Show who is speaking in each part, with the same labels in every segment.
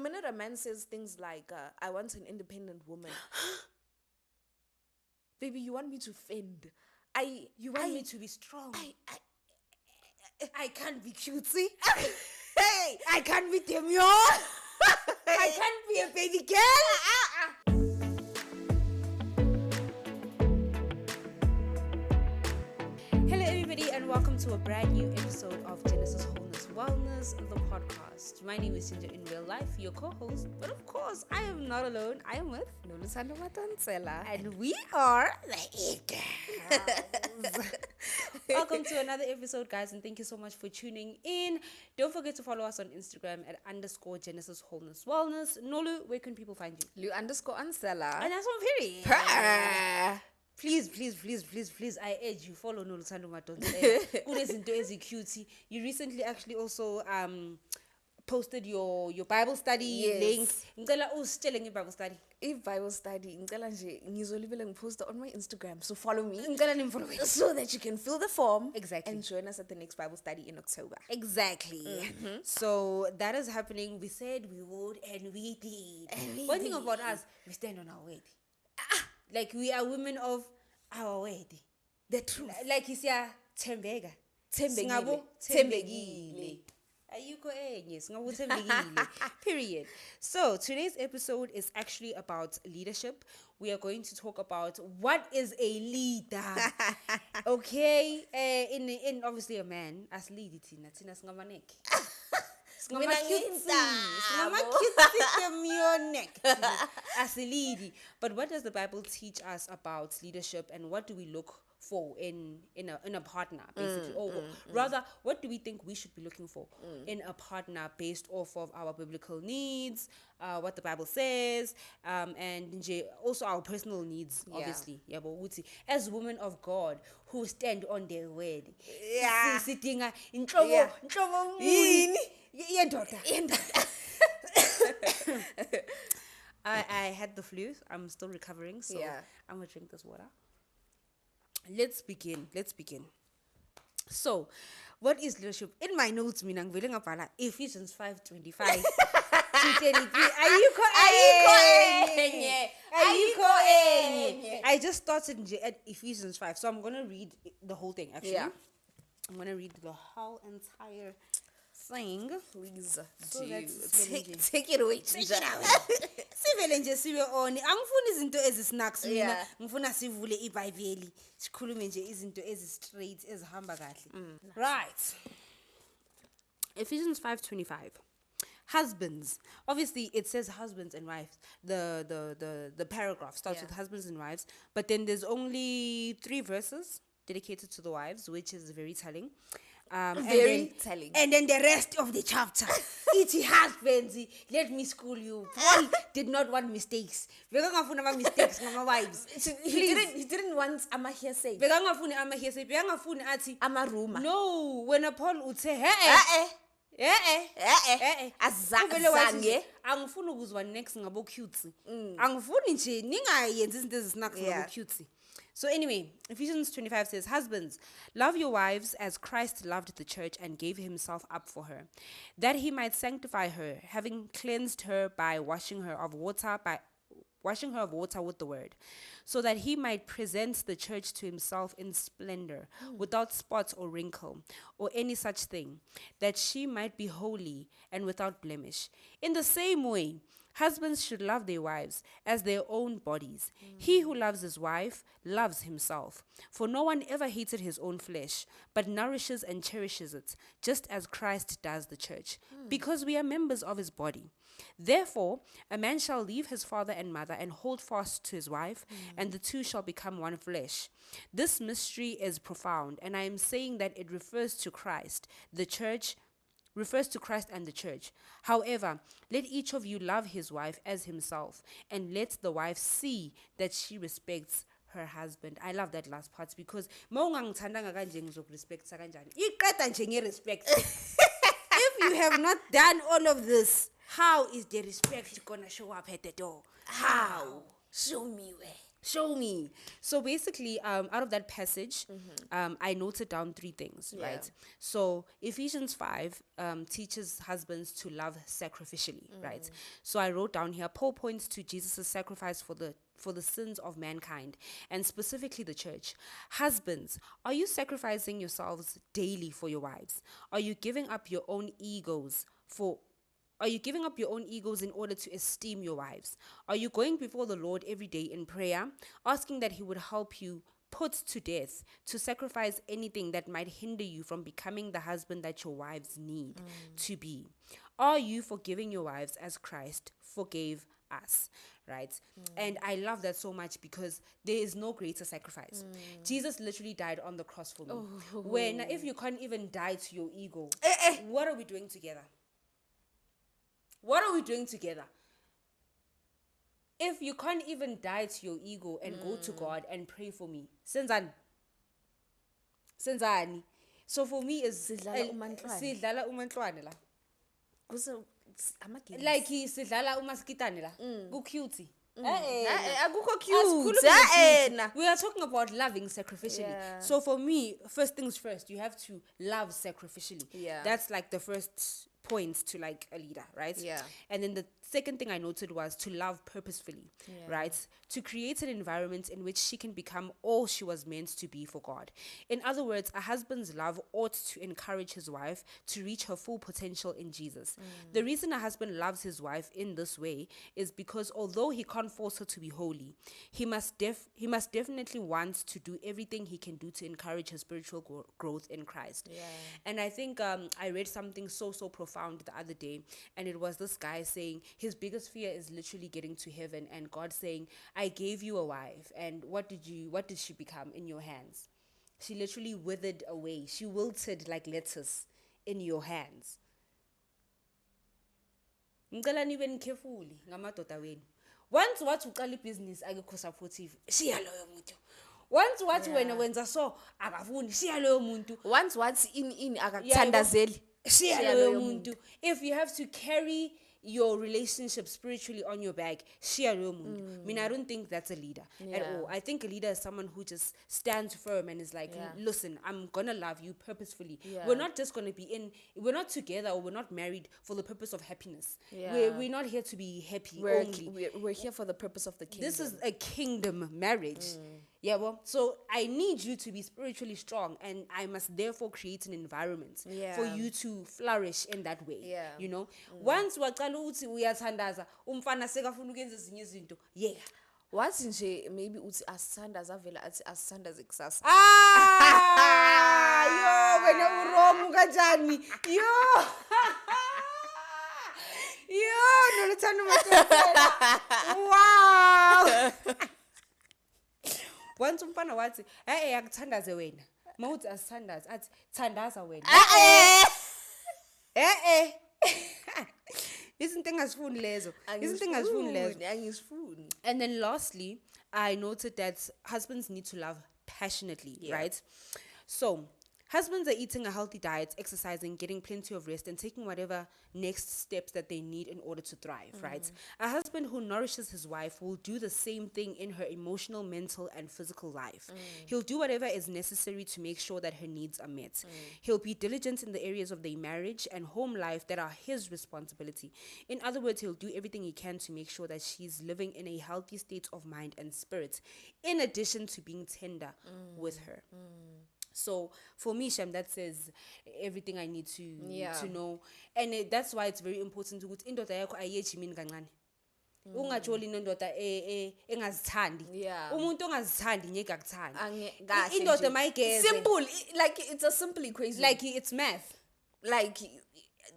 Speaker 1: minute a man says things like, I want an independent woman, baby, you want me to fend.
Speaker 2: You want me to be strong.
Speaker 1: I can't be cutesy.
Speaker 2: Hey, I can't be demure. I can't be a baby girl. Hello, everybody, and welcome to a brand new episode of Genesis Wholeness, the podcast. My name is Ginger in real life, your co-host, but of course, I am not alone. I am with
Speaker 1: Nolusando Matansela.
Speaker 2: and we are the E-Girls. Welcome to another episode, guys, and thank you so much for tuning in. Don't forget to follow us on Instagram at _Genesis Wholeness. Nolu, where can people find you?
Speaker 1: Lu_Ansela.
Speaker 2: And that's on period. Please, I urge you, follow Nolusando Matonse. Cutie. You recently actually also posted your Bible study link. Ngicela usitshele ngeBible study.
Speaker 1: Bible study, ngicela nje ngizolibele ngipost on my Instagram, so follow me.
Speaker 2: Ngicela nimfollow
Speaker 1: So that you can fill the form.
Speaker 2: Exactly.
Speaker 1: And join us at the next Bible study in October.
Speaker 2: Exactly. Mm-hmm. So that is happening. We said we would, and we did. One thing about us, we stand on our word. Like we are women of our word.
Speaker 1: The truth.
Speaker 2: Like you say, Tembega.
Speaker 1: Tembegile.
Speaker 2: Ayuko enye, singabu tembegile. Period. So today's episode is actually about leadership. We are going to talk about what is a leader. Okay, in obviously a man as leader, tina singamaneke. As a lady. But what does the Bible teach us about leadership, and what do we look for in a partner, basically? Rather, what do we think we should be looking for in a partner based off of our biblical needs, what the Bible says, and also our personal needs, obviously. Yeah, but as women of God who stand on their word.
Speaker 1: Yeah.
Speaker 2: Sitting in I had the flu. I'm still recovering, so I'm gonna drink this water. Let's begin. So, what is leadership? In my notes, Ephesians 5:25 to 23. I just started at Ephesians 5, so I'm gonna read the whole thing. Actually, I'm gonna read the whole entire thing.
Speaker 1: Please
Speaker 2: So
Speaker 1: take it away.
Speaker 2: Sivele nje sibe on. Angifuni izinto ezi-snacks mina. Ngifuna sivule iBhayibheli. Sikhulume nje izinto ezi-straight ezihamba kahle. Right. Ephesians 5:25. Husbands. Obviously it says husbands and wives. The paragraph starts with husbands and wives, but then there's only 3 verses dedicated to the wives, which is very telling.
Speaker 1: Very telling.
Speaker 2: And then the rest of the chapter. It's husbands. Let me school you. Paul did not want mistakes. Bekangafuna mistakes ngama wives.
Speaker 1: He didn't want ama hearsay.
Speaker 2: Bekangafuni ama hearsay. Bekangafuni athi
Speaker 1: ama rumor.
Speaker 2: No, when Paul would say,
Speaker 1: azange
Speaker 2: angifuni ukuzwa next ngabo cute. Angifuni nje ningayenzi izinto ezisinakho ngabo cute. So anyway, Ephesians 25 says, husbands, love your wives as Christ loved the church and gave himself up for her, that he might sanctify her, having cleansed her by washing her of water with the word, so that he might present the church to himself in splendor, without spot or wrinkle, or any such thing, that she might be holy and without blemish. In the same way, husbands should love their wives as their own bodies. He who loves his wife loves himself. For no one ever hated his own flesh, but nourishes and cherishes it, just as Christ does the church, because we are members of his body. Therefore, a man shall leave his father and mother and hold fast to his wife, and the two shall become one flesh. This mystery is profound, and I am saying that it refers to Christ and the church. However, let each of you love his wife as himself, and let the wife see that she respects her husband. I love that last part, because respect. If you have not done all of this, how is the respect gonna show up at the door?
Speaker 1: How? Show me where. Show me.
Speaker 2: So basically, out of that passage, I noted down 3 things,
Speaker 1: Yeah.
Speaker 2: right? So Ephesians 5 teaches husbands to love sacrificially, right? So I wrote down here, Paul points to Jesus' sacrifice for the sins of mankind, and specifically the church. Husbands, are you sacrificing yourselves daily for your wives? Are you giving up your own egos in order to esteem your wives? Are you going before the Lord every day in prayer, asking that He would help you put to death, to sacrifice anything that might hinder you from becoming the husband that your wives need to be? Are you forgiving your wives as Christ forgave us? Right? And I love that so much because there is no greater sacrifice. Jesus literally died on the cross for me. When if you can't even die to your ego, what are we doing together? What are we doing together? If you can't even die to your ego and go to God and pray for me, senzani. So for me is
Speaker 1: Sidlala umantwana.
Speaker 2: sidlala umantwana la.
Speaker 1: Ama-games.
Speaker 2: Like sidlala umaskitane la. Ku cute.
Speaker 1: Akukho
Speaker 2: Asikhulumi
Speaker 1: cute.
Speaker 2: nge-cute. We are talking about loving sacrificially.
Speaker 1: Yeah.
Speaker 2: So for me, first things first, you have to love sacrificially.
Speaker 1: Yeah.
Speaker 2: That's like the first point to like a leader, right?
Speaker 1: Yeah.
Speaker 2: And then the second thing I noted was to love purposefully, right? To create an environment in which she can become all she was meant to be for God. In other words, a husband's love ought to encourage his wife to reach her full potential in Jesus. The reason a husband loves his wife in this way is because although he can't force her to be holy, he must definitely want to do everything he can do to encourage her spiritual growth in Christ. And I think I read something so profound the other day, and it was this guy saying his biggest fear is literally getting to heaven and God saying, I gave you a wife, and what did she become in your hands? She literally withered away. She wilted like lettuce in your hands. Ngicela nibe nikhefuli ngamadoda wenu. Once wathi uqala ibhizinisi akekho supportive, shiya loyo muntu. Once wathi wena wenza so akafuni, shiya loyo muntu.
Speaker 1: Once wathi in akakuthandazeli.
Speaker 2: Shiya loyo muntu. If you have to carry your relationship spiritually on your back, share loyo muntu. I mean, I don't think that's a leader at all. I think a leader is someone who just stands firm and is like, listen, I'm gonna love you purposefully. We're not just gonna we're not together or we're not married for the purpose of happiness. We're not here to be happy only.
Speaker 1: We're here for the purpose of the kingdom.
Speaker 2: This is a kingdom marriage. Yeah, well, so I need you to be spiritually strong, and I must therefore create an environment for you to flourish in that way. You know, once waqala uthi uyathandaza umfana sekafuna ukwenza ezinye izinto,
Speaker 1: wathi nje maybe uthi asithandaza vele athi asithandaze kusasa.
Speaker 2: Yo wena uwrong kanjani yo noluthando madoda. Wow. Once umfana wathi akuthandaze wena mawuthi asithandaze athi thandaza wena izinto engazifuni lezo.
Speaker 1: Angizifuni.
Speaker 2: And then lastly, I noted that husbands need to love passionately, right? So husbands are eating a healthy diet, exercising, getting plenty of rest, and taking whatever next steps that they need in order to thrive, right? A husband who nourishes his wife will do the same thing in her emotional, mental, and physical life. He'll do whatever is necessary to make sure that her needs are met. He'll be diligent in the areas of their marriage and home life that are his responsibility. In other words, he'll do everything he can to make sure that she's living in a healthy state of mind and spirit, in addition to being tender with her. So for me, Shem, that says everything I need to know, and that's why it's very important to ukuthi indoda yakho ayechi mina kancane. Ungajoli indoda engazithandi. Umuntu ongazithandi ngeke akuthandi. Indoda mayigeze.
Speaker 1: Simple, like it's a simple equation.
Speaker 2: Like it's math.
Speaker 1: Like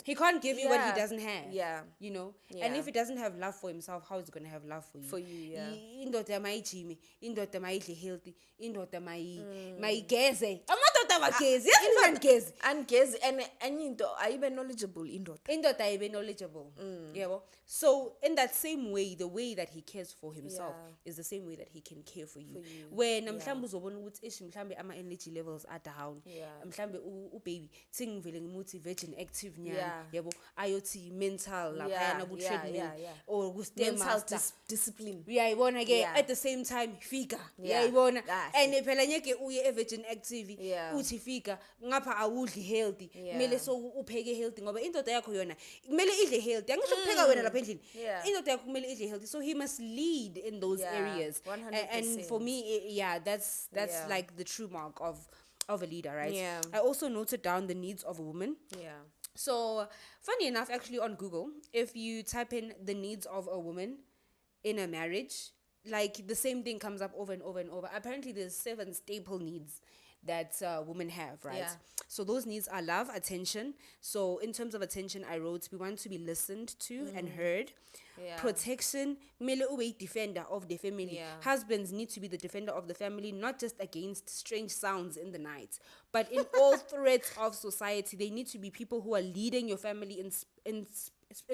Speaker 2: he can't give you what he doesn't have. You know. And if he doesn't have love for himself, how is he gonna have love for you?
Speaker 1: For you,
Speaker 2: indoda mayijime, indoda mayidle healthy, indoda mayigeze. Amadoda abagezi yazi ngezi
Speaker 1: and guess and into ayibe knowledgeable indoda.
Speaker 2: indoda ayibe knowledgeable yebo. So in that same way, the way that he cares for himself is the same way that he can care for you. When mhlambe uzobona ukuthi ish mhlambe ama energy levels are down, mhlambe baby singivele ngimuthi virgin active nyana yebo, ayothi mental lapha na ku treadmill or ku
Speaker 1: mental discipline.
Speaker 2: Uyayibona ke at the same time figure uyayibona and phela nyeke uye virgin active uthi figure ngapha awudli healthy kumele so upheke healthy ngoba indoda yakho yona kumele idle healthy angisho kupheka wena lapha endlini indoda yakho kumele idle healthy, so he must lead in those areas
Speaker 1: 100%.
Speaker 2: and for me that's like the true mark of a leader, right? I also noted down the needs of a woman. So funny enough, actually on Google, if you type in the needs of a woman in a marriage, like the same thing comes up over and over and over. Apparently there's 7 staple needs that women have, right? So those needs are love, attention. So in terms of attention, I wrote, we want to be listened to and heard. Protection, mele ube defender of the family. Husbands need to be the defender of the family, not just against strange sounds in the night, but in all threats of society. They need to be people who are leading your family in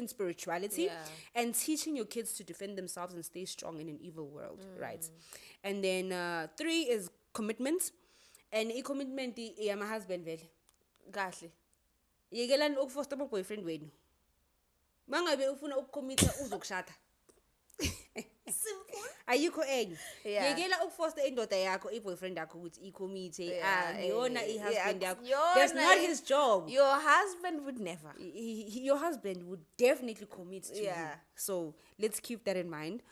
Speaker 2: spirituality and teaching your kids to defend themselves and stay strong in an evil world, right? And then 3 is commitment. And commitment is my husband vele.
Speaker 1: Kahle.
Speaker 2: Yekelani ukufosta ama boyfriend wenu. Mangabe ufuna ukukommita uzokushada. Simple. Ayikho enye. Yekela ukufosta indoda yakho boyfriend yakho ukuthi icommit ngiyona ihusband yakho. That's not his job.
Speaker 1: Your husband would never.
Speaker 2: Your husband would definitely commit to you. So let's keep that in mind.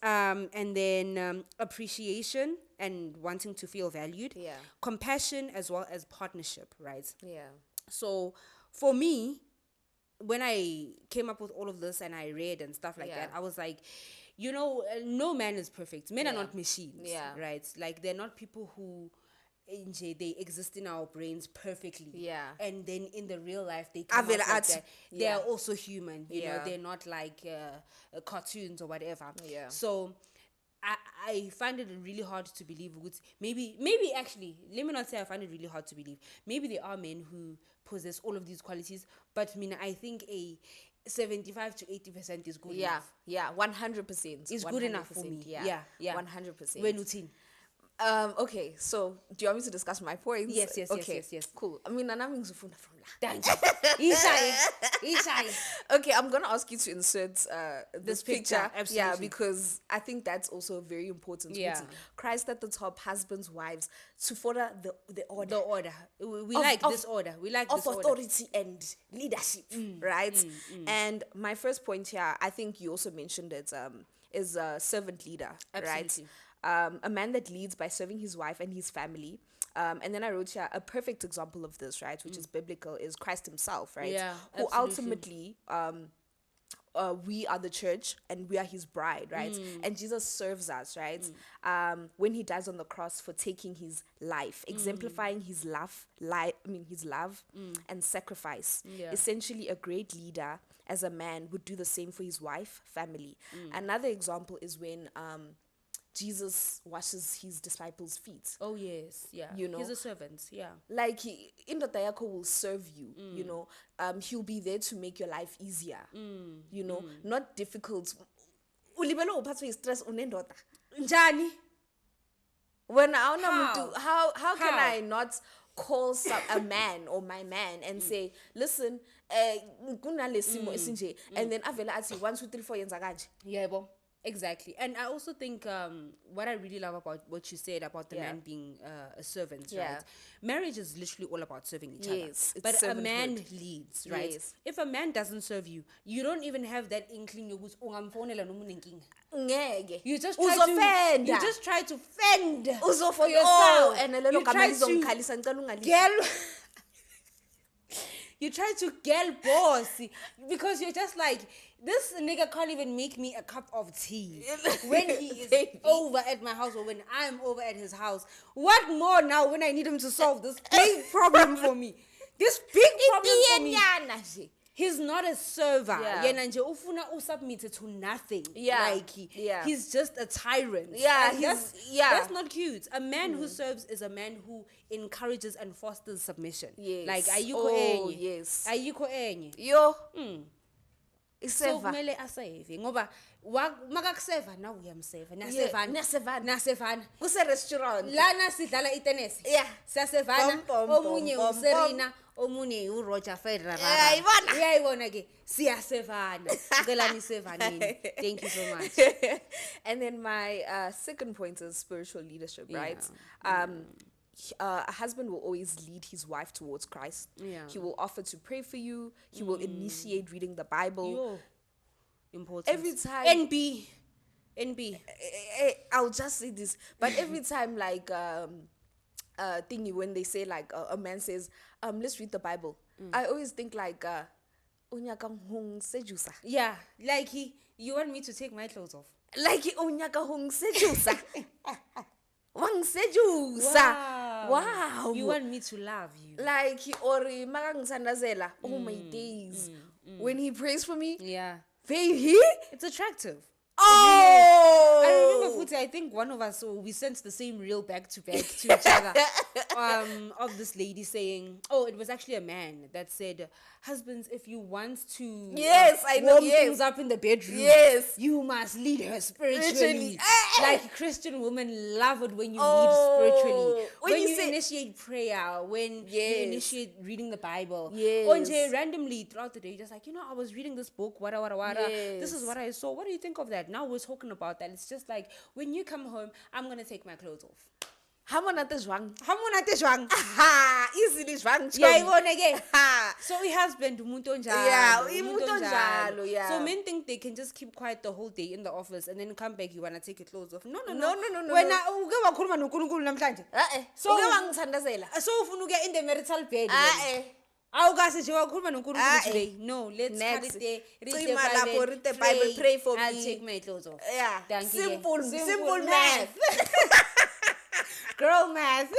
Speaker 2: And then appreciation and wanting to feel valued. Compassion as well as partnership, right? So for me, when I came up with all of this and I read and stuff like that, I was like, you know, no man is perfect. Men are not machines, right? Like they're not people who they exist in our brains perfectly. And then in the real life they come out like that. They are also human, you know, they're not like cartoons or whatever. So I find it really hard to believe. Maybe actually, let me not say I find it really hard to believe. Maybe there are men who possess all of these qualities, but I think a 75 to 80% is good enough.
Speaker 1: 100%
Speaker 2: is good enough for me.
Speaker 1: 100%.
Speaker 2: When routine.
Speaker 1: Okay, so do you want me to discuss my points?
Speaker 2: Yes.
Speaker 1: Cool. I mean, I'm from Okay, I'm gonna ask you to insert this picture.
Speaker 2: Absolutely.
Speaker 1: Because I think that's also very important. Christ at the top, husbands, wives, to follow the order.
Speaker 2: The order. We like this order. We like this order.
Speaker 1: Of authority and leadership, right? And my first point here, I think you also mentioned it, is a servant leader, right? A man that leads by serving his wife and his family. And then I wrote here a perfect example of this, right, which is biblical, is Christ himself, right? Who ultimately, we are the church and we are his bride, right? And Jesus serves us, right? When he dies on the cross for taking his life, exemplifying his love and sacrifice. Essentially, a great leader as a man would do the same for his wife, family. Another example is when Jesus washes his disciples' feet.
Speaker 2: Oh yes, you know, he's a servant.
Speaker 1: Like indoda yakho will serve you. You know, he'll be there to make your life easier. You know, not difficult. Ulibelo uphathwe stress unendoda.
Speaker 2: Njani?
Speaker 1: When how can I not call a man or my man and say, listen, kunalesimo esinje, and then avela athi 1 2 3 4 yenza kanje.
Speaker 2: Yebo. Exactly. And I also think what I really love about what you said about the man being a servant, right? Marriage is literally all about serving each other. But a man leads, right? If a man doesn't serve you, you don't even have that inkling you just try to fend for yourself. You try to get bossy because you're just like, this nigga can't even make me a cup of tea when he is over at my house or when I'm over at his house. What more now when I need him to solve this big problem for me? This big problem for me. He's not a server.
Speaker 1: Yeah.
Speaker 2: Yena nje ufuna usubmit to nothing.
Speaker 1: Yeah.
Speaker 2: Like
Speaker 1: Yeah.
Speaker 2: he's just a tyrant.
Speaker 1: Yeah,
Speaker 2: And
Speaker 1: yeah.
Speaker 2: that's not cute. A man who serves is a man who encourages and fosters submission.
Speaker 1: Yes.
Speaker 2: Like ayikho
Speaker 1: Oh,
Speaker 2: enye.
Speaker 1: yes.
Speaker 2: Ayikho enye.
Speaker 1: Yo.
Speaker 2: So
Speaker 1: Iseva.
Speaker 2: kumele asave ngoba makakuseva nawe uyamseva. Nasevana.
Speaker 1: Kuse-restaurant.
Speaker 2: Lana sidlala itennis.
Speaker 1: Yeah.
Speaker 2: Siyasevana.
Speaker 1: Bom,
Speaker 2: Omunye
Speaker 1: bom,
Speaker 2: uSerena, omunye uRoger Federer.
Speaker 1: Uyayibona?
Speaker 2: Uyayibona ke. Siyasevana. Ngicela nisevaneni. Thank you so much.
Speaker 1: And then my second point is spiritual leadership, right? A husband will always lead his wife towards Christ.
Speaker 2: Yeah.
Speaker 1: He will offer to pray for you. He will initiate reading the Bible.
Speaker 2: Yo. Important.
Speaker 1: Every time.
Speaker 2: NB.
Speaker 1: I'll just say this, but every time, like, thingy, when they say, like, a man says, let's read the Bible, I always think, like, "Onyaka hong sejusa."
Speaker 2: Yeah, like you want me to take my clothes off?
Speaker 1: Like, "Onyaka hong sejusa." Wang sejusa. Wow.
Speaker 2: You want me to love you?
Speaker 1: Like, ori makangisandazela. Oh my days. When he prays for me,
Speaker 2: Yeah.
Speaker 1: baby,
Speaker 2: It's attractive.
Speaker 1: oh,
Speaker 2: I remember, Futi, I think one of us, we sent the same reel back to each other of this lady saying, it was actually a man that said, husbands, if you want to
Speaker 1: Yes, I know,
Speaker 2: warm
Speaker 1: yes.
Speaker 2: things up in the bedroom,
Speaker 1: Yes.
Speaker 2: you must lead her spiritually.
Speaker 1: Spiritually.
Speaker 2: Like Christian women love it when you
Speaker 1: Oh.
Speaker 2: lead spiritually.
Speaker 1: When
Speaker 2: When
Speaker 1: you
Speaker 2: you
Speaker 1: say-
Speaker 2: initiate prayer, when
Speaker 1: Yes.
Speaker 2: you initiate reading the Bible.
Speaker 1: Yes.
Speaker 2: Onje, randomly throughout the day, you're just like, I was reading this book, wada. This is
Speaker 1: Yes.
Speaker 2: what I saw. What do you think of that? Now we're talking about that. It's just like, when you come home, I'm going to take my clothes off.
Speaker 1: Hamona te jwang.
Speaker 2: Hamonate jwang?
Speaker 1: Ha, easily jwang.
Speaker 2: Yeah, ibone ke.
Speaker 1: Ha.
Speaker 2: So husband umuntu onjalo.
Speaker 1: Yeah,
Speaker 2: umuntu
Speaker 1: umuntu onjalo, yeah.
Speaker 2: So men think they can just keep quiet the whole day in the office and then come back, you want to take your clothes off. No.
Speaker 1: No.
Speaker 2: Wena uke wakhuluma noNkulunkulu namhlanje.
Speaker 1: So
Speaker 2: So-
Speaker 1: uke wangisandazela.
Speaker 2: So ufuna ukuya in the marital bed.
Speaker 1: Ah,
Speaker 2: Awukase nje wakhuluma noNkulunkulu today. No, let's
Speaker 1: Next.
Speaker 2: cut it there.
Speaker 1: Cima lapho, read the Bible, pray for
Speaker 2: I'll
Speaker 1: me.
Speaker 2: take my clothes off.
Speaker 1: Yeah.
Speaker 2: Thank you.
Speaker 1: Simple math.
Speaker 2: Girl math.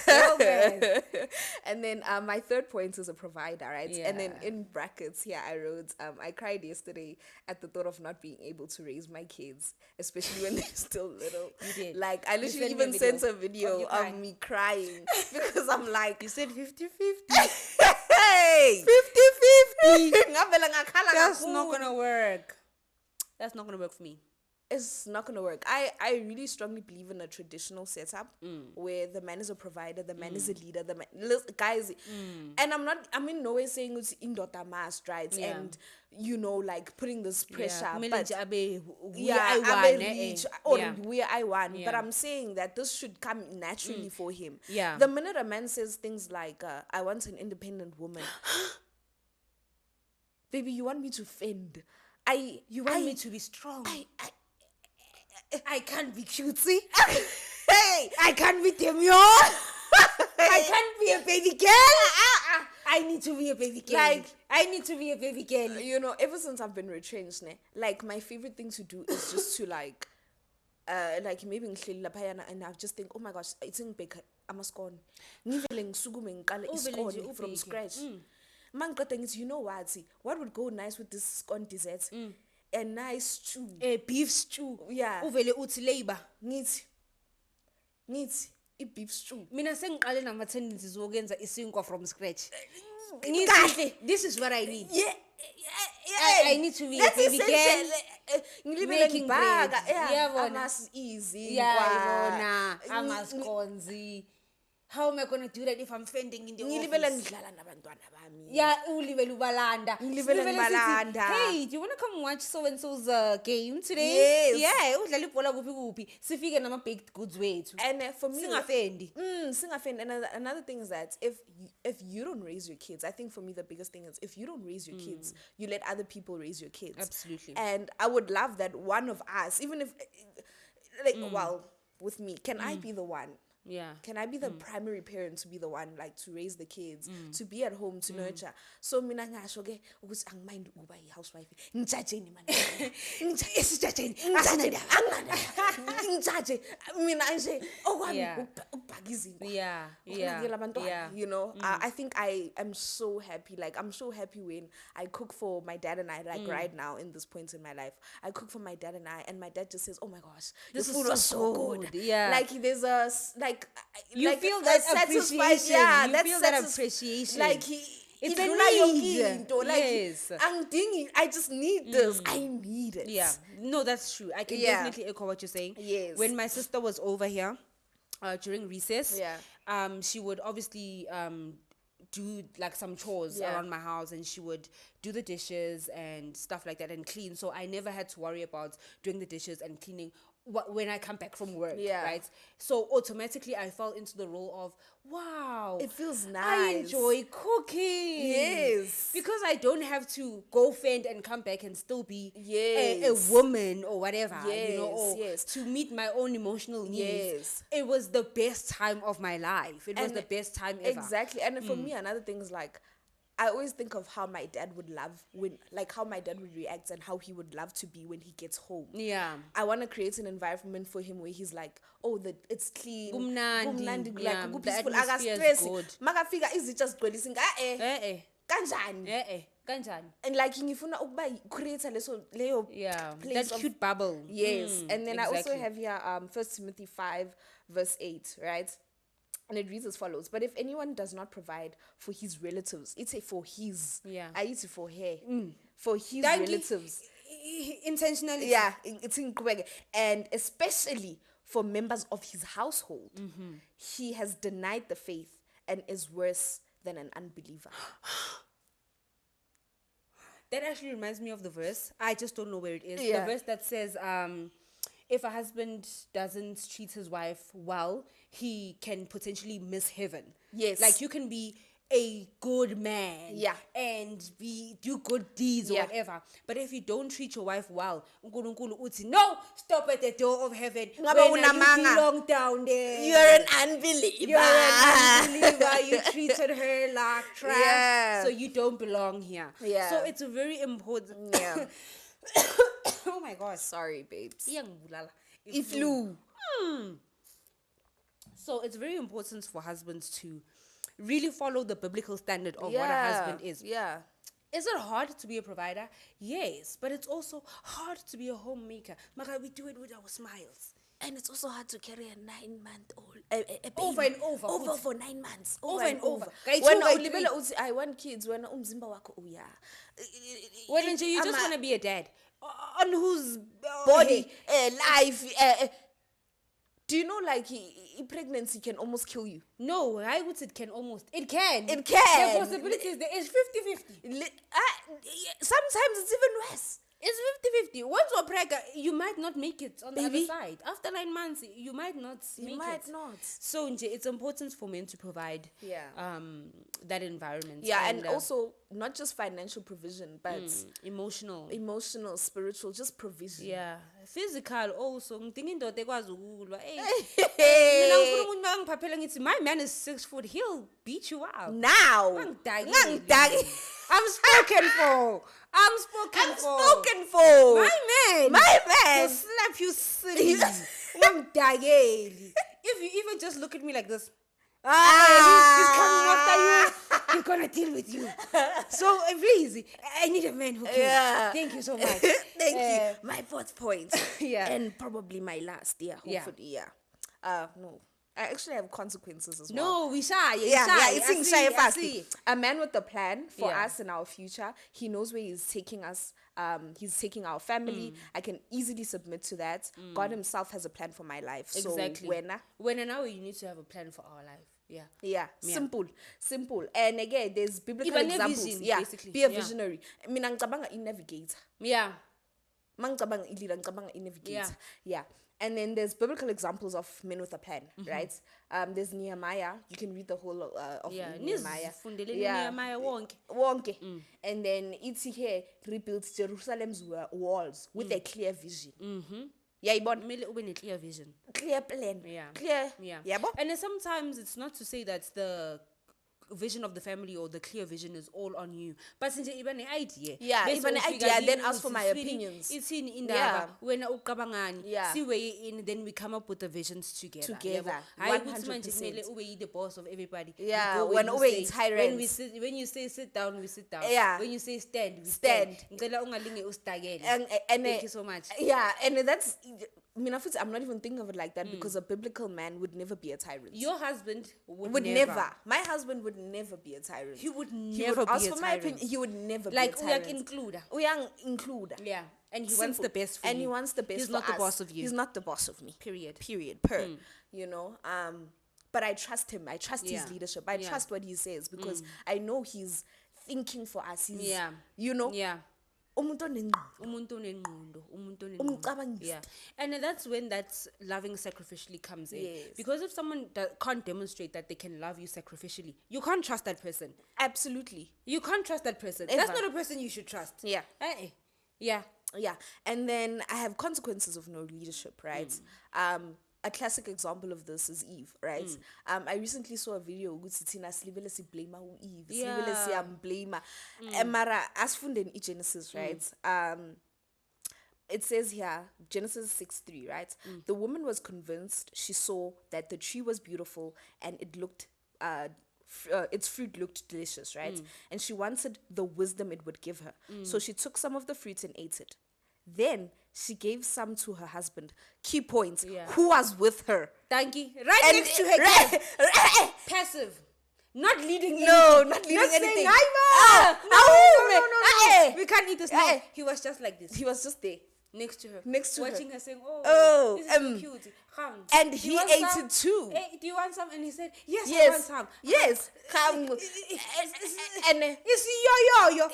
Speaker 2: Girl math.
Speaker 1: And then my third point is a provider, right? And then
Speaker 2: Yeah.
Speaker 1: in brackets here I wrote, I cried yesterday at the thought of not being able to raise my kids, especially when they're still little.
Speaker 2: You did.
Speaker 1: Like, I
Speaker 2: You
Speaker 1: literally
Speaker 2: sent me a
Speaker 1: even
Speaker 2: video
Speaker 1: sent a
Speaker 2: of
Speaker 1: video
Speaker 2: you
Speaker 1: of
Speaker 2: crying.
Speaker 1: me crying because I'm like,
Speaker 2: You said 50-50.
Speaker 1: hey, 50-50. Ngavela ngakhala
Speaker 2: That's not
Speaker 1: kakhulu.
Speaker 2: gonna work. That's not gonna work for me.
Speaker 1: It's not going to work. I really strongly believe in a traditional setup where the man is a provider, the man is a leader, the man, guys, and I'm in no way saying it's indoda must, right?
Speaker 2: Yeah.
Speaker 1: And, like putting this pressure,
Speaker 2: Kumele
Speaker 1: but
Speaker 2: nje abe
Speaker 1: yeah,
Speaker 2: uye
Speaker 1: abe
Speaker 2: ayi-one,
Speaker 1: rich, or
Speaker 2: Yeah.
Speaker 1: where I want. But
Speaker 2: Yeah.
Speaker 1: I'm saying that this should come naturally for him.
Speaker 2: Yeah.
Speaker 1: The minute a man says things like, I want an independent woman, baby, you want me to fend.
Speaker 2: You want me to be strong. I can't be cutesy.
Speaker 1: Hey,
Speaker 2: I can't be demure. I can't be a baby girl. I need to be a baby girl.
Speaker 1: Like-
Speaker 2: I need to be a baby girl.
Speaker 1: ever since I've been retrenched, like my favorite thing to do is just to like maybe ngihleli laphayana and I just think, oh my gosh, it's in bake amascone. Ngivele ngisukume ngiqale
Speaker 2: Uvele nje
Speaker 1: iscone from
Speaker 2: ubheke.
Speaker 1: scratch. Mangiqeda ngithi, you know what would go nice with this scone dessert? A nice stew.
Speaker 2: A beef stew.
Speaker 1: Yeah.
Speaker 2: Uvele uthi labor.
Speaker 1: Ngithi i-beef stew.
Speaker 2: Mina sengiqale nama tendencies wokuyenza isinkwa from scratch.
Speaker 1: Kahle.
Speaker 2: Ngithi, this is what I need.
Speaker 1: Yeah.
Speaker 2: I need to be a baby girl.
Speaker 1: Ngilibele
Speaker 2: Making
Speaker 1: ngibhaka.
Speaker 2: bread.
Speaker 1: Yeah,
Speaker 2: Uyabona?
Speaker 1: amas easy.
Speaker 2: Yeah, amasconzi. How am I going to do that if I'm fending in the
Speaker 1: Ngilibele
Speaker 2: office?
Speaker 1: ngidlala nabantwana bami.
Speaker 2: Yeah, ulibele ubalanda.
Speaker 1: Ngilibele
Speaker 2: Silibele
Speaker 1: ngibalanda.
Speaker 2: sithi, hey, do you want to come watch so and so's game today?
Speaker 1: Yes.
Speaker 2: Yeah, udlala ibhola kuphi. Sifike nama baked goods wethu.
Speaker 1: And for me,
Speaker 2: Singafendi.
Speaker 1: singafendi. And another thing is that if you don't raise your kids, I think for me the biggest thing is if you don't raise your kids, you let other people raise your kids.
Speaker 2: Absolutely.
Speaker 1: And I would love that one of us, even if, well, with me, can I be the one
Speaker 2: Yeah.
Speaker 1: Can I be the primary parent, to be the one like to raise the kids, to be at home, to nurture? So mina ngasho ke ukuthi angimind ukuba i-housewife. Ngijajeni man. Ngijajeni. Ngijaje. Mina nje okwami ukubhaka izinto.
Speaker 2: Yeah.
Speaker 1: You know, I think I am so happy. Like, I'm so happy when I cook for my dad and I, like right now in this point in my life. I cook for my dad and my dad just says, "Oh my gosh,
Speaker 2: This
Speaker 1: the
Speaker 2: is
Speaker 1: food was so
Speaker 2: good."
Speaker 1: good."
Speaker 2: Yeah.
Speaker 1: Like, there's a,
Speaker 2: You
Speaker 1: like
Speaker 2: feel
Speaker 1: a
Speaker 2: that
Speaker 1: satisfied,
Speaker 2: appreciation.
Speaker 1: yeah,
Speaker 2: You
Speaker 1: that's
Speaker 2: feel that appreciation.
Speaker 1: Like,
Speaker 2: It's
Speaker 1: idlula
Speaker 2: a
Speaker 1: yonke
Speaker 2: need.
Speaker 1: into. Like,
Speaker 2: Yes.
Speaker 1: I just need this. I need it.
Speaker 2: Yeah, no, that's true. I can
Speaker 1: Yeah.
Speaker 2: definitely echo what you're saying.
Speaker 1: Yes.
Speaker 2: When my sister was over here during recess,
Speaker 1: Yeah.
Speaker 2: she would obviously do like some chores
Speaker 1: Yeah.
Speaker 2: around my house, and she would do the dishes and stuff like that and clean. So I never had to worry about doing the dishes and cleaning when I come back from work,
Speaker 1: Yeah.
Speaker 2: right? So automatically I fell into the role of, wow,
Speaker 1: It feels nice.
Speaker 2: I enjoy cooking.
Speaker 1: Yes.
Speaker 2: Because I don't have to go fend and come back and still be a
Speaker 1: Yes.
Speaker 2: woman or whatever, you know,
Speaker 1: Yes,
Speaker 2: or
Speaker 1: yes.
Speaker 2: to meet my own emotional needs.
Speaker 1: Yes.
Speaker 2: It was the best time of my life. It was the best time ever.
Speaker 1: Exactly. And for me, another thing is like, I always think of how my dad would how my dad would react and how he would love to be when he gets home.
Speaker 2: Yeah.
Speaker 1: I want to create an environment for him where he's like, oh, it's clean.
Speaker 2: Kumnandi, yeah,
Speaker 1: Like,
Speaker 2: the
Speaker 1: peaceful,
Speaker 2: atmosphere is
Speaker 1: akastress.
Speaker 2: good.
Speaker 1: Makafika izitsha zigcwele kanjani.
Speaker 2: Kanjani.
Speaker 1: And like ngifuna ukuba create leyo
Speaker 2: Yeah,
Speaker 1: place
Speaker 2: that
Speaker 1: of,
Speaker 2: cute bubble.
Speaker 1: yes. And then I also
Speaker 2: exactly.
Speaker 1: have here 1 Timothy 5 verse 8, right? And it reads as follows: but if anyone does not provide for his relatives, it's a for his.
Speaker 2: Yeah.
Speaker 1: I eat it for her. For his
Speaker 2: Thank you.
Speaker 1: relatives.
Speaker 2: Intentionally.
Speaker 1: Yeah, it's in Quebec. And especially for members of his household, he has denied the faith and is worse than an unbeliever.
Speaker 2: That actually reminds me of the verse. I just don't know where it is.
Speaker 1: Yeah.
Speaker 2: The verse that says, if a husband doesn't treat his wife well, he can potentially miss heaven.
Speaker 1: Yes.
Speaker 2: Like, you can be a good man,
Speaker 1: Yeah.
Speaker 2: and do good deeds or
Speaker 1: Yeah.
Speaker 2: whatever. But if you don't treat your wife well, uNkulunkulu uthi, no, stop at the door of heaven.
Speaker 1: Ngabe
Speaker 2: Wena,
Speaker 1: unamanga.
Speaker 2: you belong down there.
Speaker 1: You're an unbeliever.
Speaker 2: You're an unbeliever. You treated her like trash,
Speaker 1: Yeah.
Speaker 2: so you don't belong here.
Speaker 1: Yeah.
Speaker 2: So it's a very important.
Speaker 1: Yeah.
Speaker 2: Oh my gosh.
Speaker 1: Sorry, babes.
Speaker 2: Iyangibulala.
Speaker 1: It flew.
Speaker 2: So it's very important for husbands to really follow the biblical standard of what a
Speaker 1: Yeah.
Speaker 2: husband is.
Speaker 1: Yeah.
Speaker 2: Is it hard to be a provider? Yes, but it's also hard to be a homemaker. Maka, we do it with our smiles.
Speaker 1: And it's also hard to carry a 9-month-old a baby.
Speaker 2: Over and over.
Speaker 1: Over for 9 months.
Speaker 2: Over and over.
Speaker 1: When
Speaker 2: By
Speaker 1: ulibele uthi I want kids, when umzimba wakho uya.
Speaker 2: Well, Nje, you just want to be a dad. On whose
Speaker 1: Body, life. Do you know, like, pregnancy can almost kill you?
Speaker 2: No, I would say it can almost. It can.
Speaker 1: It can.
Speaker 2: The possibility is there is 50-50.
Speaker 1: Sometimes it's even worse.
Speaker 2: It's 50-50. Once you're pregnant, you might not make it on the
Speaker 1: Baby.
Speaker 2: other side. After 9 months, you might not
Speaker 1: You
Speaker 2: make
Speaker 1: might
Speaker 2: it.
Speaker 1: not.
Speaker 2: So Nje, it's important for men to provide that environment.
Speaker 1: Yeah, and also not just financial provision, but
Speaker 2: emotional,
Speaker 1: spiritual, just provision.
Speaker 2: yeah, physical also. Ngidinga indoda ekwazi ukulwa. Hey,
Speaker 1: Hey.
Speaker 2: mina ngifuna umuntu mangiphaphela ngithi my man is 6 foot, he'll beat you out.
Speaker 1: Now,
Speaker 2: Ngangidakile. I'm spoken for. I'm spoken
Speaker 1: for.
Speaker 2: My man. He'll slap you silly. Ngangidakile. If you even just look at me like this, he's coming after you. He's gonna deal with you. So please, I need a man who can.
Speaker 1: Yeah.
Speaker 2: Thank you so much.
Speaker 1: Thank you. My fourth point.
Speaker 2: Yeah.
Speaker 1: And probably my last. Yeah. Hopefully. Yeah. No. I actually have consequences as well.
Speaker 2: No, we shy.
Speaker 1: Yeah, it's in shy fast.
Speaker 2: see.
Speaker 1: A man with a plan for
Speaker 2: Yeah.
Speaker 1: us and our future. He knows where he's taking us. He's taking our family. I can easily submit to that. God himself has a plan for my life.
Speaker 2: Exactly.
Speaker 1: So
Speaker 2: When and now you need to have a plan for our life. Yeah.
Speaker 1: yeah, simple. And again, there's biblical
Speaker 2: Even a
Speaker 1: examples.
Speaker 2: vision,
Speaker 1: Yeah,
Speaker 2: basically.
Speaker 1: be a
Speaker 2: Yeah.
Speaker 1: visionary. Mina ngicabanga i-navigator.
Speaker 2: Yeah.
Speaker 1: Mangicabanga i-leader, ngicabanga i-navigator. Yeah. And then there's biblical examples of men with a plan, right? There's Nehemiah. You can read the whole of Nehemiah.
Speaker 2: Nehemiah
Speaker 1: Wonke. And then it's here rebuilt Jerusalem's walls with a clear vision. Yeah, but
Speaker 2: Kumele ube ne-clear vision.
Speaker 1: clear plan.
Speaker 2: Yeah.
Speaker 1: Clear.
Speaker 2: Yeah.
Speaker 1: Yeah, but
Speaker 2: And then sometimes it's not to say that the vision of the family or the clear vision is all on you, but since even an idea,
Speaker 1: Yeah,
Speaker 2: bese
Speaker 1: even an
Speaker 2: ufika
Speaker 1: idea, then
Speaker 2: kini
Speaker 1: ask for
Speaker 2: uthi,
Speaker 1: my
Speaker 2: "Sweetie,
Speaker 1: opinions."
Speaker 2: ithini indaba
Speaker 1: Yeah.
Speaker 2: wena ucabangani
Speaker 1: Yeah.
Speaker 2: see where you in, then we come up with the visions together.
Speaker 1: Together,
Speaker 2: Hayi ukuthi manje
Speaker 1: 100%.
Speaker 2: kumele ube the boss of everybody. You
Speaker 1: Yeah,
Speaker 2: go where
Speaker 1: when
Speaker 2: you
Speaker 1: ube
Speaker 2: say.
Speaker 1: tyrant.
Speaker 2: When you say sit down, we sit down.
Speaker 1: Yeah.
Speaker 2: When you say stand, we
Speaker 1: Stand.
Speaker 2: stand. Ngicela ungalinge ustakele.
Speaker 1: and
Speaker 2: Thank you so much.
Speaker 1: Yeah, and that's. I mean, I'm not even thinking of it like that because a biblical man would never be a tyrant.
Speaker 2: Your husband would
Speaker 1: never. My husband would never be a tyrant.
Speaker 2: He would
Speaker 1: He
Speaker 2: never
Speaker 1: would
Speaker 2: be
Speaker 1: ask
Speaker 2: a
Speaker 1: for my
Speaker 2: tyrant.
Speaker 1: opinion. He would never
Speaker 2: Like
Speaker 1: be a tyrant.
Speaker 2: uyak include.
Speaker 1: Yeah.
Speaker 2: And he wants
Speaker 1: Simple.
Speaker 2: the best for
Speaker 1: and
Speaker 2: you.
Speaker 1: he wants the best
Speaker 2: He's
Speaker 1: for
Speaker 2: not the
Speaker 1: us.
Speaker 2: boss of you.
Speaker 1: He's not the boss of me.
Speaker 2: Period.
Speaker 1: Per. You know. But I trust him. I trust
Speaker 2: Yeah.
Speaker 1: his leadership. I
Speaker 2: Yeah.
Speaker 1: trust what he says because I know he's thinking for us. He's,
Speaker 2: Yeah.
Speaker 1: you know.
Speaker 2: Yeah.
Speaker 1: Umuntu onengqondo.
Speaker 2: Umuntu onengqondo, umuntu onengqondo.
Speaker 1: Umcabangisi.
Speaker 2: Yeah. And that's when that loving sacrificially comes in.
Speaker 1: Yes.
Speaker 2: Because if someone can't demonstrate that they can love you sacrificially, you can't trust that person.
Speaker 1: Absolutely.
Speaker 2: You can't trust that person.
Speaker 1: Ever.
Speaker 2: That's not a person you should trust.
Speaker 1: Yeah.
Speaker 2: Yeah.
Speaker 1: Yeah. And then I have consequences of no leadership, right? A classic example of this is Eve, right? I recently saw a video ukuthi thina silibele siblame Eve. Silibele siyamblame. Mara asifunde in Genesis, right? It says here, Genesis 6:3, right? The woman was convinced she saw that the tree was beautiful and it looked its fruit looked delicious, right? And she wanted the wisdom it would give her. So she took some of the fruit and ate it. Then she gave some to her husband. Key points.
Speaker 2: Yeah.
Speaker 1: Who was with her?
Speaker 2: Thank you. Right
Speaker 1: And-
Speaker 2: next to her.
Speaker 1: right.
Speaker 2: Passive. Not leading anything.
Speaker 1: No, not leading
Speaker 2: saying,
Speaker 1: anything.
Speaker 2: "Hi, Ma." No.
Speaker 1: No.
Speaker 2: We can't eat this. No.
Speaker 1: Aye.
Speaker 2: He was just like this.
Speaker 1: He was just there.
Speaker 2: Next to her.
Speaker 1: Next to her.
Speaker 2: watching her saying,
Speaker 1: Oh,
Speaker 2: this is so cute. Come.
Speaker 1: and
Speaker 2: Do
Speaker 1: he
Speaker 2: you want
Speaker 1: ate
Speaker 2: some?
Speaker 1: it too.
Speaker 2: Hey, do you want some? And he said, yes, I
Speaker 1: Yes.
Speaker 2: want some.
Speaker 1: Yes. And
Speaker 2: It's yo.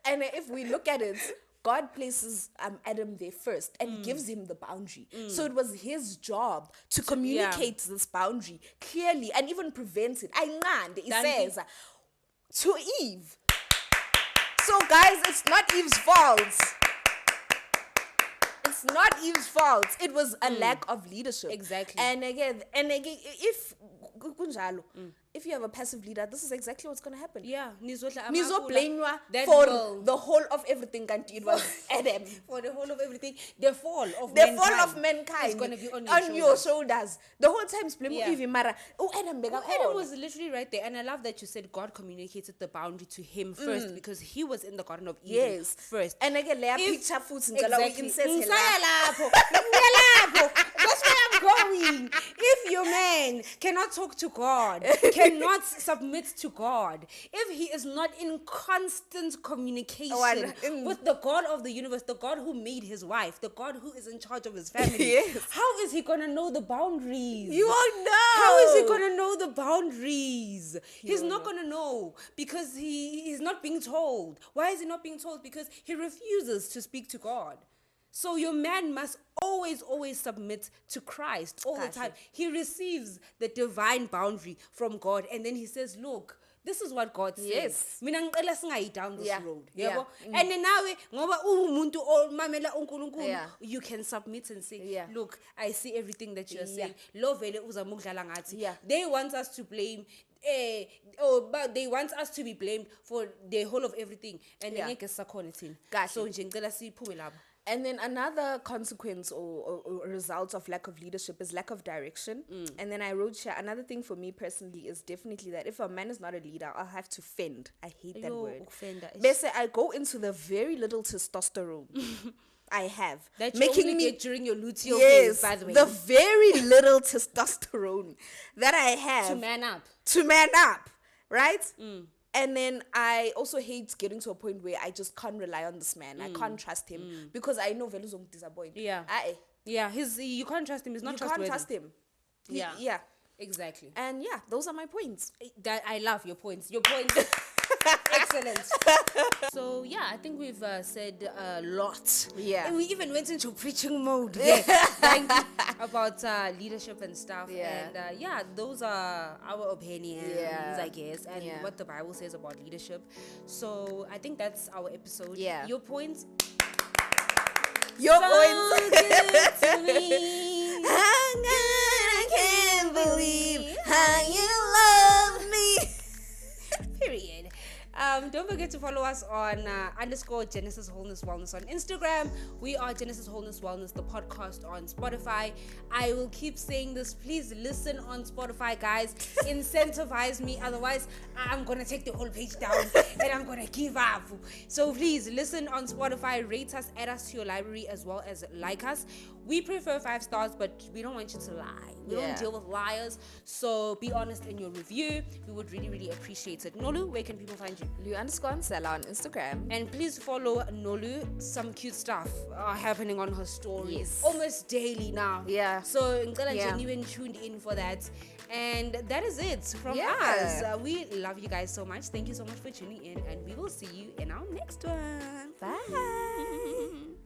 Speaker 1: and if we look at it, God places Adam there first and gives him the boundary. So it was his job to communicate this boundary clearly and even prevent it. It says to Eve. So guys, it's not Eve's fault. It's not Eve's fault. It was a lack of leadership.
Speaker 2: Exactly.
Speaker 1: And again, if kunjalo, if you have a passive leader, this is exactly what's going to happen.
Speaker 2: Yeah.
Speaker 1: Nizoblamewa
Speaker 2: That
Speaker 1: for
Speaker 2: will-
Speaker 1: the whole of everything kanti it was Adam.
Speaker 2: For the whole of everything. The fall of
Speaker 1: The
Speaker 2: mankind.
Speaker 1: fall of mankind
Speaker 2: is going to be on
Speaker 1: your shoulders. The whole time blame
Speaker 2: Yeah.
Speaker 1: Eve Mara. Oh, Adam bega.
Speaker 2: Adam was literally right there. And I love that you said God communicated the boundary to him first because he was in the Garden of Eden
Speaker 1: Yes.
Speaker 2: first.
Speaker 1: And again, layer
Speaker 2: If-
Speaker 1: picture foods
Speaker 2: Exactly.
Speaker 1: incest hela.
Speaker 2: Ngisaya lapho. Ngiya lapho. That's where I'm going. If your man cannot talk to God, cannot submit to God, if he is not in constant communication with the God of the universe, the God who made his wife, the God who is in charge of his family,
Speaker 1: Yes.
Speaker 2: how is he going to know the boundaries?
Speaker 1: You won't know.
Speaker 2: How is he going to know the boundaries? He's not going to know because he is not being told. Why is he not being told? Because he refuses to speak to God. So your man must always submit to Christ all the time. He receives the divine boundary from God and then he says, look, this is what God says.
Speaker 1: Yes.
Speaker 2: Mina ngicela singayi down this
Speaker 1: Yeah.
Speaker 2: road.
Speaker 1: Yeah.
Speaker 2: Yabo? And then nawe ngoba umuntu omamela uNkulunkulu,
Speaker 1: Yeah.
Speaker 2: you can submit and say,
Speaker 1: Yeah.
Speaker 2: look, I see everything that you are saying. Lo vele uzama ukudlala ngathi.
Speaker 1: Yeah.
Speaker 2: They want us to blame but they want us to be blamed for the whole of everything. And
Speaker 1: Yeah.
Speaker 2: ngeke sakhona thina.
Speaker 1: Kahle.
Speaker 2: So nje ngicela siphume lapho.
Speaker 1: And then another consequence or result of lack of leadership is lack of direction. And then I wrote here, another thing for me personally is definitely that if a man is not a leader, I'll have to fend. I hate that
Speaker 2: Yo,
Speaker 1: word.
Speaker 2: ukufenda is-
Speaker 1: Basically, I go into the very little testosterone I have.
Speaker 2: That you
Speaker 1: making
Speaker 2: only
Speaker 1: me
Speaker 2: get during your luteal
Speaker 1: yes,
Speaker 2: phase, by the way.
Speaker 1: the very little testosterone that I have
Speaker 2: to man up.
Speaker 1: to man up, right? And then I also hate getting to a point where I just can't rely on this man. I can't trust him because I know Velus won't disappoint.
Speaker 2: Yeah. Yeah, you can't trust him. He's not
Speaker 1: You
Speaker 2: trustworthy.
Speaker 1: can't trust him.
Speaker 2: Yeah.
Speaker 1: Yeah.
Speaker 2: Exactly.
Speaker 1: And yeah, those are my points.
Speaker 2: That I love your points. Your points. Excellent. So yeah, I think we've said a lot.
Speaker 1: Yeah.
Speaker 2: And we even went into preaching mode there. Thank you. About leadership and stuff.
Speaker 1: Yeah.
Speaker 2: And yeah, those are our opinions,
Speaker 1: Yeah.
Speaker 2: I guess, and
Speaker 1: Yeah.
Speaker 2: what the Bible says about leadership. So I think that's our episode.
Speaker 1: Yeah.
Speaker 2: Your points.
Speaker 1: Your
Speaker 2: So
Speaker 1: points.
Speaker 2: good to me.
Speaker 1: I can't believe how you love me.
Speaker 2: Period. Don't forget to follow us on _ Genesis Wholeness Wellness on Instagram. We are Genesis Wholeness Wellness, the podcast on Spotify. I will keep saying this. Please listen on Spotify, guys. Incentivize me. Otherwise, I'm going to take the whole page down and I'm going to give up. So please listen on Spotify. Rate us, add us to your library, as well as like us. We prefer 5 stars, but we don't want you to lie. We don't deal with liars. So be honest in your review. We would really, really appreciate it. Nolu, where can people find you?
Speaker 1: Lu_Nsela on Instagram.
Speaker 2: And please follow Nolu. Some cute stuff are happening on her stories.
Speaker 1: Yes.
Speaker 2: Almost daily now.
Speaker 1: Yeah.
Speaker 2: So genuine tuned in for that. And that is it from us. We love you guys so much. Thank you so much for tuning in. And we will see you in our next one.
Speaker 1: Bye.